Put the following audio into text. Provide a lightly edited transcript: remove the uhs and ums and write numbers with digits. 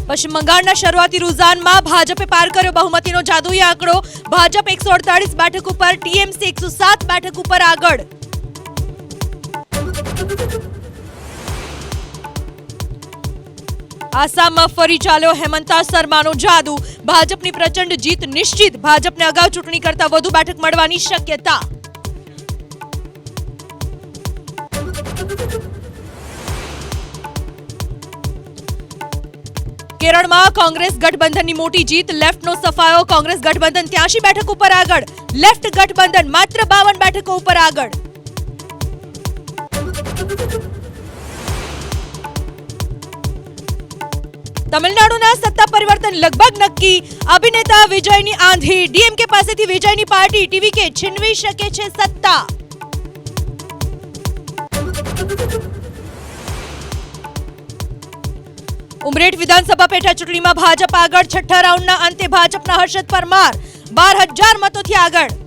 પશ્ચિમ બંગાળના શરૂઆતી રૂઝાનમાં ભાજપે પાર કર્યો બહુમતીનો જાદુઈ આંકડો। ભાજપ 148 બેઠક ઉપર, ટીએમસી 107 બેઠક ઉપર આગળ। આસામમાં ફરી ચાલ્યો હેમંતા શર્માનો જાદુ। ભાજપની પ્રચંડ જીત નિશ્ચિત। ભાજપને અગાઉ ચૂંટણી કરતા વધુ બેઠક મળવાની શક્યતા। કેરળમાં કોંગ્રેસ ગઠબંધનની મોટી જીત। લેફ્ટનો સફાયો। કોંગ્રેસ ગઠબંધન 83 બેઠક ઉપર આગળ। લેફ્ટ ગઠબંધન માત્ર 52 બેઠકો ઉપર આગળ। તમિલનાડુના સત્તા પરિવર્તન લગભગ નક્કી। અભિનેતા વિજયની આંધી। ડીએમકે પાસેથી વિજયની પાર્ટી ટીવીકે છીનવી શકે છે સત્તા। ઉમરેઠ વિધાનસભા પેટા ચૂંટણીમાં ભાજપ આગળ। છઠ્ઠા રાઉન્ડના અંતે ભાજપના હર્ષદ પરમાર 12,000 મતોથી આગળ।